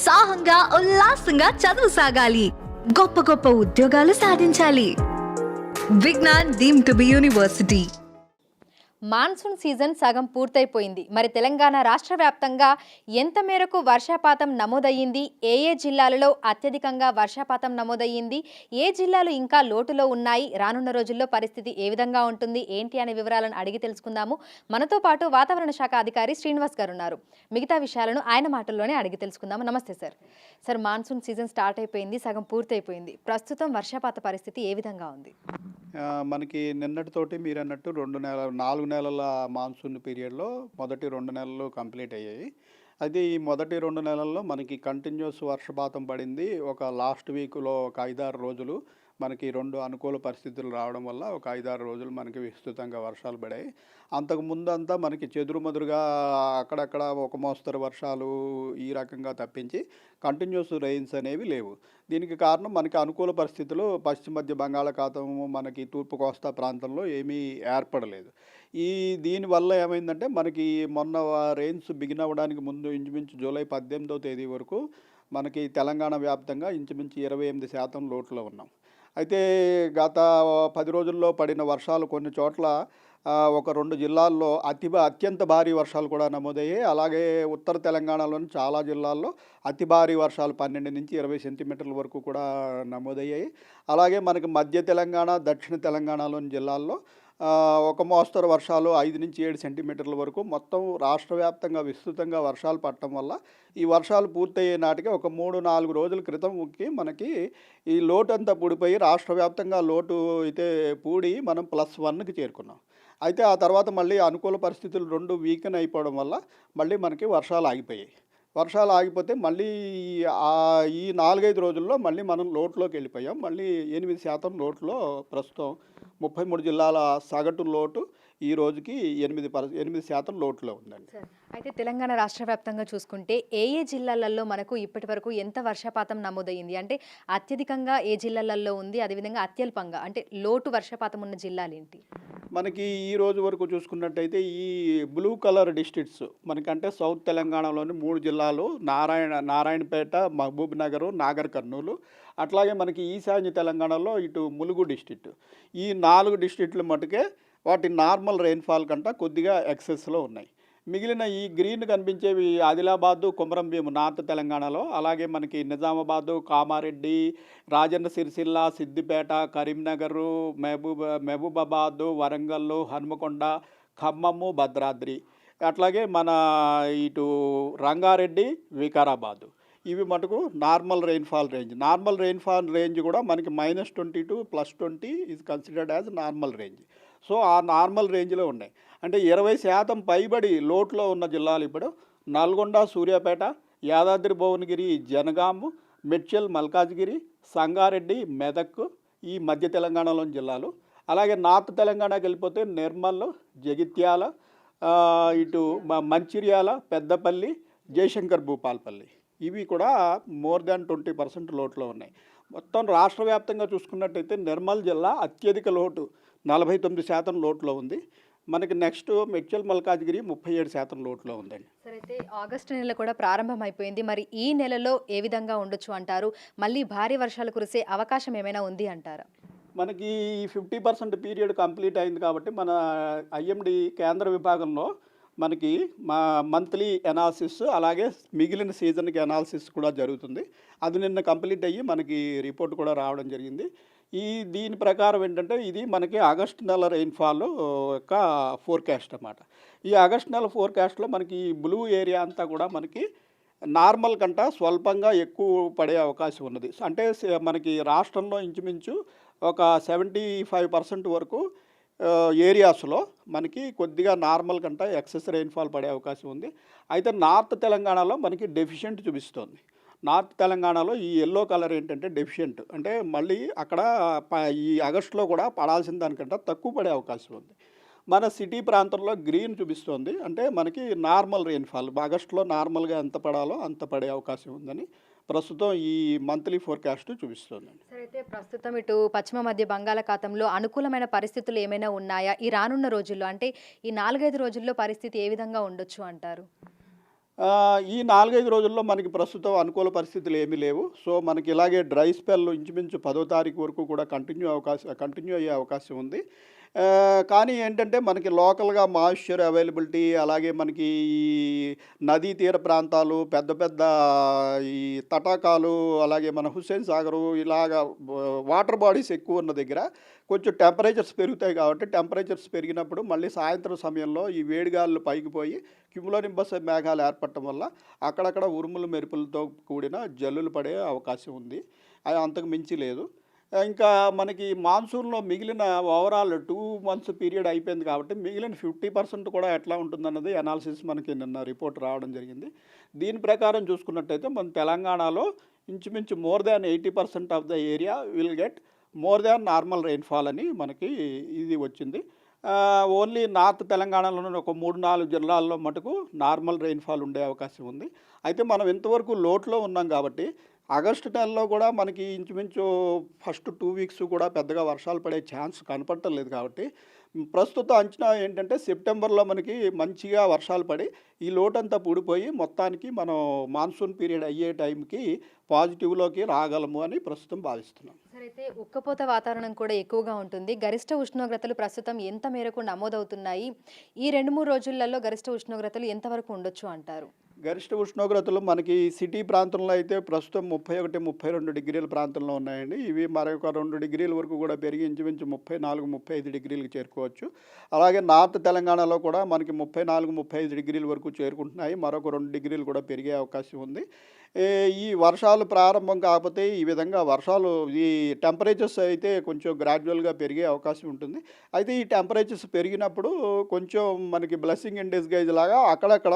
ఉత్సాహంగా ఉల్లాసంగా చదువు సాగాలి, గొప్ప గొప్ప ఉద్యోగాలు సాధించాలి. Vignan deemed to be university. Monsoon season సగం పూర్తయిపోయింది. మరి తెలంగాణ రాష్ట్ర వ్యాప్తంగా ఎంత మేరకు వర్షపాతం నమోదయ్యింది, ఏ జిల్లాలలో అత్యధికంగా వర్షపాతం నమోదయ్యింది, ఏ జిల్లాలు ఇంకా లోటులో ఉన్నాయి, రానున్న రోజుల్లో పరిస్థితి ఏ విధంగా ఉంటుంది ఏంటి అనే వివరాలను అడిగి తెలుసుకుందాము. మనతో పాటు వాతావరణ శాఖ అధికారి శ్రీనివాస్ గారు ఉన్నారు. మిగతా విషయాలను ఆయన మాటల్లోనే అడిగి తెలుసుకుందాము. నమస్తే sir. Sir, monsoon season start అయిపోయింది, సగం పూర్తయిపోయింది. ప్రస్తుతం వర్షపాత పరిస్థితి ఏ విధంగా ఉంది? మనకి నిన్నటితోటి మీరు అన్నట్టు 4 నెలల మాన్సూన్ పీరియడ్లో మొదటి 2 నెలలు కంప్లీట్ అయ్యాయి. అయితే ఈ మొదటి 2 నెలల్లో మనకి కంటిన్యూస్ వర్షపాతం పడింది. ఒక లాస్ట్ వీక్లో ఒక 5-6 రోజులు మనకి 2 అనుకూల పరిస్థితులు రావడం వల్ల ఒక 5-6 రోజులు మనకి విస్తృతంగా వర్షాలు పడాయి. అంతకు ముందంతా మనకి చెదురుమదురుగా అక్కడక్కడ ఒక మోస్తరు వర్షాలు ఈ రకంగా తప్పించి కంటిన్యూస్ రెయిన్స్ అనేవి లేవు. దీనికి కారణం మనకి అనుకూల పరిస్థితులు పశ్చిమ మధ్య బంగాళాఖాతం, మనకి తూర్పు కోస్తా ప్రాంతంలో ఏమీ ఏర్పడలేదు. దీనివల్ల ఏమైందంటే మనకి మొన్న రెయిన్స్ బిగిన్ అవ్వడానికి ముందు ఇంచుమించు జూలై 18వ తేదీ వరకు మనకి తెలంగాణ వ్యాప్తంగా ఇంచుమించు 28% లోటులో ఉన్నాం. అయితే గత 10 రోజుల్లో పడిన వర్షాలు కొన్ని చోట్ల ఒక 2 జిల్లాల్లో అత్యంత భారీ వర్షాలు కూడా నమోదయ్యాయి. అలాగే ఉత్తర తెలంగాణలోని చాలా జిల్లాల్లో అతి భారీ వర్షాలు 12 నుంచి 20 సెంటీమీటర్ల వరకు కూడా నమోదయ్యాయి. అలాగే మనకి మధ్య తెలంగాణ, దక్షిణ తెలంగాణలోని జిల్లాల్లో ఒక మోస్తరు వర్షాలు 5 నుంచి 7 సెంటీమీటర్ల వరకు మొత్తం రాష్ట్ర వ్యాప్తంగా విస్తృతంగా వర్షాలు పడటం వల్ల ఈ వర్షాలు పూర్తయ్యే నాటికి ఒక 3-4 రోజుల క్రితంకి మనకి ఈ లోటు అంతా పూడిపోయి రాష్ట్ర వ్యాప్తంగా లోటు అయితే పూడి మనం +1కి చేరుకున్నాం. అయితే ఆ తర్వాత మళ్ళీ అనుకూల పరిస్థితులు 2 వీకెన్ అయిపోవడం వల్ల మళ్ళీ మనకి వర్షాలు ఆగిపోయాయి. వర్షాలు ఆగిపోతే మళ్ళీ ఈ 4-5 రోజుల్లో మళ్ళీ మనం లోటులోకి వెళ్ళిపోయాం. మళ్ళీ 8% లోటులో ప్రస్తుతం 33 జిల్లాల సగటు లోటు ఈ రోజుకి 8% లోటులో ఉందండి. అయితే తెలంగాణ రాష్ట్ర వ్యాప్తంగా చూసుకుంటే ఏ జిల్లాలలో మనకు ఇప్పటి వరకు ఎంత వర్షపాతం నమోదయ్యింది, అంటే అత్యధికంగా ఏ జిల్లాలలో ఉంది, అదేవిధంగా అత్యల్పంగా అంటే లోటు వర్షపాతం ఉన్న జిల్లాలు ఏంటి? మనకి ఈ రోజు వరకు చూసుకున్నట్టయితే ఈ బ్లూ కలర్ డిస్ట్రిక్ట్స్ మనకంటే సౌత్ తెలంగాణలోని 3 జిల్లాలు నారాయణపేట, మహబూబ్ నగర్, నాగర్ కర్నూలు, అట్లాగే మనకి ఈశాన్య తెలంగాణలో ఇటు ములుగు డిస్ట్రిక్ట్. ఈ 4 డిస్ట్రిక్ట్లు మటుకే వాటి నార్మల్ రెయిన్ఫాల్ కంటే కొద్దిగా ఎక్సెస్లో ఉన్నాయి. మిగిలిన ఈ గ్రీన్ కనిపించేవి ఆదిలాబాదు, కొమరంభీం నార్త్ తెలంగాణలో, అలాగే మనకి నిజామాబాదు, కామారెడ్డి, రాజన్న సిరిసిల్ల, సిద్దిపేట, కరీంనగర్, మహబూబాబాదు, వరంగల్, హనుమకొండ, ఖమ్మము, భద్రాద్రి, అట్లాగే మన ఇటు రంగారెడ్డి, వికారాబాదు, ఇవి మటుకు normal rainfall range. Normal rainfall range కూడా మనకి -20 to +20 is considered as normal range. So ఆ నార్మల్ రేంజ్లో ఉన్నాయి. అంటే 20% పైబడి లోటులో ఉన్న జిల్లాలు ఇప్పుడు నల్గొండ, సూర్యాపేట, యాదాద్రి భువనగిరి, జనగాము, మెడ్చల్, మల్కాజ్గిరి, సంగారెడ్డి, మెదక్, ఈ మధ్య తెలంగాణలోని జిల్లాలు. అలాగే నార్త్ తెలంగాణకి వెళ్ళిపోతే నిర్మల్, జగిత్యాల, ఇటు మంచిర్యాల, పెద్దపల్లి, జయశంకర్ భూపాల్పల్లి, ఇవి కూడా మోర్ దాన్ 20% లోటులో ఉన్నాయి. మొత్తం రాష్ట్ర వ్యాప్తంగా చూసుకున్నట్టయితే నిర్మల్ జిల్లా అత్యధిక లోటు 49% లోటులో ఉంది. మనకి నెక్స్ట్ మెడ్చల్, మల్కాజ్గిరి 37% లోటులో ఉందండి. సరే, అయితే ఆగస్టు నెల కూడా ప్రారంభం అయిపోయింది. మరి ఈ నెలలో ఏ విధంగా ఉండొచ్చు అంటారు? మళ్ళీ భారీ వర్షాలు కురిసే అవకాశం ఏమైనా ఉంది అంటారా? మనకి 50% పీరియడ్ కంప్లీట్ అయింది కాబట్టి మన ఐఎండి కేంద్ర విభాగంలో మనకి మంత్లీ ఎనాలిసిస్, అలాగే మిగిలిన సీజన్కి ఎనాలిసిస్ కూడా జరుగుతుంది. అది నిన్న కంప్లీట్ అయ్యి మనకి రిపోర్ట్ కూడా రావడం జరిగింది. దీని ప్రకారం ఏంటంటే ఇది మనకి ఆగస్టు నెల రెయిన్ఫాల్ యొక్క ఫోర్కాస్ట్ అన్నమాట. ఈ ఆగస్టు నెల ఫోర్కాస్ట్లో మనకి బ్లూ ఏరియా అంతా కూడా మనకి నార్మల్ కంటే స్వల్పంగా ఎక్కువ పడే అవకాశం ఉన్నది. అంటే మనకి రాష్ట్రంలో ఇంచుమించు ఒక 75% వరకు ఏరియాస్లో మనకి కొద్దిగా నార్మల్ కంటే ఎక్సెస్ రెయిన్ఫాల్ పడే అవకాశం ఉంది. అయితే నార్త్ తెలంగాణలో మనకి డెఫిషియెంట్ చూపిస్తోంది. నార్త్ తెలంగాణలో ఈ ఎల్లో కలర్ ఏంటంటే డెఫిషియెంట్, అంటే మళ్ళీ అక్కడ ఈ ఆగస్టులో కూడా పడాల్సిన దానికంటే తక్కువ పడే అవకాశం ఉంది. మన సిటీ ప్రాంతంలో గ్రీన్ చూపిస్తోంది, అంటే మనకి నార్మల్ రెయిన్ఫాల్ ఆగస్టులో నార్మల్గా ఎంత పడాలో అంత పడే అవకాశం ఉందని ప్రస్తుతం ఈ మంత్లీ ఫోర్కాస్ట్ చూపిస్తుందండి. సరే, అయితే ప్రస్తుతం ఇటు పశ్చిమ మధ్య బంగాళాఖాతంలో అనుకూలమైన పరిస్థితులు ఏమైనా ఉన్నాయా ఈ రానున్న రోజుల్లో? అంటే ఈ 4-5 రోజుల్లో పరిస్థితి ఏ విధంగా ఉండొచ్చు అంటారు? ఈ 4, 5 రోజుల్లో మనకి ప్రస్తుతం అనుకూల పరిస్థితులు ఏమీ లేవు. సో, మనకి ఇలాగే డ్రై స్పెల్ ఇంచుమించు 10వ తారీఖు వరకు కూడా కంటిన్యూ అయ్యే అవకాశం ఉంది. కానీ ఏంటంటే మనకి లోకల్‌గా మాయిశ్చర్ అవైలబిలిటీ అలాగే మనకి ఈ నదీ తీర ప్రాంతాలు, పెద్ద పెద్ద ఈ తటాకాలు, అలాగే మన హుస్సేన్ సాగరు ఇలాగా వాటర్ బాడీస్ ఎక్కువ ఉన్న దగ్గర కొంచెం టెంపరేచర్స్ పెరుగుతాయి కాబట్టి టెంపరేచర్స్ పెరిగినప్పుడు మళ్ళీ సాయంత్రం సమయంలో ఈ వేడిగాలులు పైకి పోయి క్యుములోనింబస్ మేఘాలు ఏర్పడటం వల్ల అక్కడక్కడ ఉరుములు మెరుపులతో కూడిన జల్లులు పడే అవకాశం ఉంది. అది అంతకు మించి లేదు. ఇంకా మనకి మాన్సూన్‌లో మిగిలిన ఓవరాల్ 2 మంత్స్ పీరియడ్ అయిపోయింది కాబట్టి మిగిలిన 50% కూడా ఎట్లా ఉంటుందన్నది అనాలిసిస్ మనకి నిన్న రిపోర్ట్ రావడం జరిగింది. దీని ప్రకారం చూసుకున్నట్టయితే మన తెలంగాణలో ఇంచుమించు more than 80% of the area will get more than normal rainfall అని మనకి ఇది వచ్చింది. ఓన్లీ నార్త్ తెలంగాణలోనే ఒక 3, 4 జిల్లాల్లో మటుకు నార్మల్ రెయిన్‌ఫాల్ ఉండే అవకాశం ఉంది. అయితే మనం ఇంతవరకు లోటులో ఉన్నాం కాబట్టి ఆగస్టు నెలలో కూడా మనకి ఇంచుమించు ఫస్ట్ 2 వీక్స్ కూడా పెద్దగా వర్షాలు పడే ఛాన్స్ కనపడటం లేదు కాబట్టి ప్రస్తుత అంచనా ఏంటంటే సెప్టెంబర్‌లో మనకి మంచిగా వర్షాలు పడి ఈ లోటంతా పూడిపోయి మొత్తానికి మనం మాన్సూన్ పీరియడ్ అయ్యే టైంకి పాజిటివ్‌లోకి రాగలము అని ప్రస్తుతం భావిస్తున్నాం. సరే, అయితే ఉక్కపోత వాతావరణం కూడా ఎక్కువగా ఉంటుంది. గరిష్ట ఉష్ణోగ్రతలు ప్రస్తుతం ఎంత మేరకు నమోదవుతున్నాయి? ఈ 2, 3 రోజులలో గరిష్ట ఉష్ణోగ్రతలు ఎంతవరకు ఉండొచ్చు అంటారు? గరిష్ట ఉష్ణోగ్రతలు మనకి సిటీ ప్రాంతంలో అయితే ప్రస్తుతం 31, 32 డిగ్రీల ప్రాంతంలో ఉన్నాయండి. ఇవి మరొక 2 డిగ్రీల వరకు కూడా పెరిగి ఇంచుమించు 34, 35 డిగ్రీలకు చేరుకోవచ్చు. అలాగే నార్త్ తెలంగాణలో కూడా మనకి 34, 35 డిగ్రీల వరకు చేరుకుంటున్నాయి. మరొక 2 డిగ్రీలు కూడా పెరిగే అవకాశం ఉంది. ఈ వర్షాలు ప్రారంభం కాకపోతే ఈ విధంగా వర్షాలు ఈ టెంపరేచర్స్ అయితే కొంచెం గ్రాడ్యువల్‌గా పెరిగే అవకాశం ఉంటుంది. అయితే ఈ టెంపరేచర్స్ పెరిగినప్పుడు కొంచెం మనకి బ్లెస్సింగ్ ఇన్ డిస్‌గైజ్ లాగా అక్కడక్కడ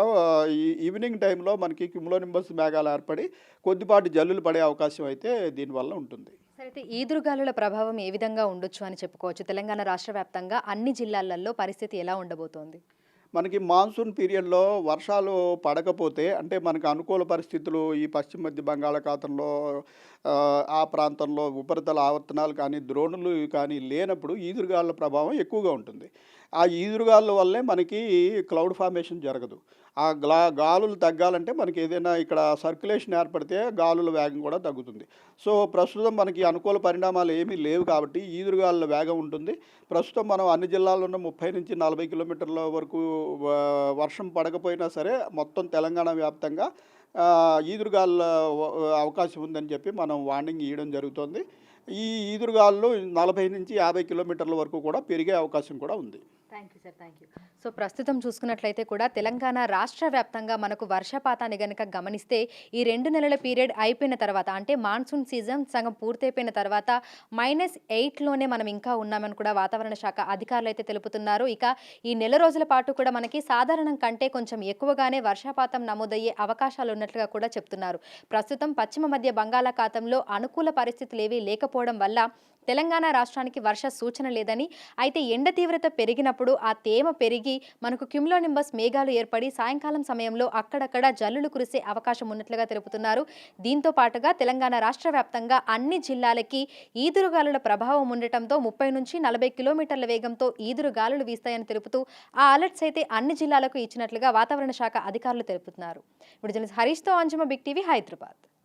ఈ ఈవినింగ్ టైంలో మనకి క్యుములోనింబస్ మేఘాలు ఏర్పడి కొద్దిపాటి జల్లులు పడే అవకాశం అయితే దీనివల్ల ఉంటుంది. సరే, అయితే ఈదురుగాలుల ప్రభావం ఏ విధంగా ఉండొచ్చు అని చెప్పుకోవచ్చు? తెలంగాణ రాష్ట్ర వ్యాప్తంగా అన్ని జిల్లాలలో పరిస్థితి ఎలా ఉండబోతోంది? మనకి మాన్సూన్ పీరియడ్‌లో వర్షాలు పడకపోతే అంటే మనకు అనుకూల పరిస్థితులు ఈ పశ్చిమ మధ్య బంగాళాఖాతంలో ఆ ప్రాంతంలో ఉపరితల ఆవర్తనాలు కానీ, ద్రోణులు కానీ లేనప్పుడు ఈదురుగాలుల ప్రభావం ఎక్కువగా ఉంటుంది. ఆ ఈదురుగాలుల వల్లే మనకి క్లౌడ్ ఫార్మేషన్ జరగదు. ఆ గాలులు తగ్గాలంటే మనకి ఏదైనా ఇక్కడ సర్క్యులేషన్ ఏర్పడితే గాలుల వేగం కూడా తగ్గుతుంది. సో, ప్రస్తుతం మనకి అనుకూల పరిణామాలు ఏమీ లేవు కాబట్టి ఈదురుగాలుల వేగం ఉంటుంది. ప్రస్తుతం మనం అన్ని జిల్లాల్లోనూ 30-40 కిలోమీటర్ల వరకు వర్షం పడకపోయినా సరే మొత్తం తెలంగాణ వ్యాప్తంగా ఈదురుగాలుల అవకాశం ఉందని చెప్పి మనం వార్నింగ్ ఇవ్వడం జరుగుతోంది. ఈ ఈదురుగాలులు 40-50 కిలోమీటర్ల వరకు కూడా పెరిగే అవకాశం కూడా ఉంది. Thank you sir, thank you. So, ప్రస్తుతం చూసుకున్నట్లయితే కూడా తెలంగాణ రాష్ట్ర వ్యాప్తంగా మనకు వర్షపాతాన్ని గనుక గమనిస్తే ఈ 2 నెలల పీరియడ్ అయిపోయిన తర్వాత అంటే మాన్సూన్ సీజన్ సగం పూర్తయిపోయిన తర్వాత -8లోనే మనం ఇంకా ఉన్నామని కూడా వాతావరణ శాఖ అధికారులు అయితే తెలుపుతున్నారు. ఇక ఈ నెల రోజుల పాటు కూడా మనకి సాధారణం కంటే కొంచెం ఎక్కువగానే వర్షపాతం నమోదయ్యే అవకాశాలు ఉన్నట్లుగా కూడా చెప్తున్నారు. ప్రస్తుతం పశ్చిమ మధ్య బంగాళాఖాతంలో అనుకూల పరిస్థితులు ఏవీ లేకపోవడం వల్ల తెలంగాణ రాష్ట్రానికి వర్ష సూచన లేదని, అయితే ఎండ తీవ్రత పెరిగినప్పుడు ఆ తేమ పెరిగి మనకు క్యుములోనింబస్ మేఘాలు ఏర్పడి సాయంకాలం సమయంలో అక్కడక్కడ జల్లులు కురిసే అవకాశం ఉన్నట్లుగా తెలుపుతున్నారు. దీంతో పాటుగా తెలంగాణ రాష్ట్ర వ్యాప్తంగా అన్ని జిల్లాలకి ఈదురుగాలుల ప్రభావం ఉండటంతో 30-40 కిలోమీటర్ల వేగంతో ఈదురుగాలులు వీస్తాయని తెలుపుతూ ఆ అలర్ట్స్ అయితే అన్ని జిల్లాలకు ఇచ్చినట్లుగా వాతావరణ శాఖ అధికారులు తెలుపుతున్నారు. ఇప్పుడు జర్నలిస్ట్ హరీష్తో అంజుమ, బిగ్ టీవీ, హైదరాబాద్.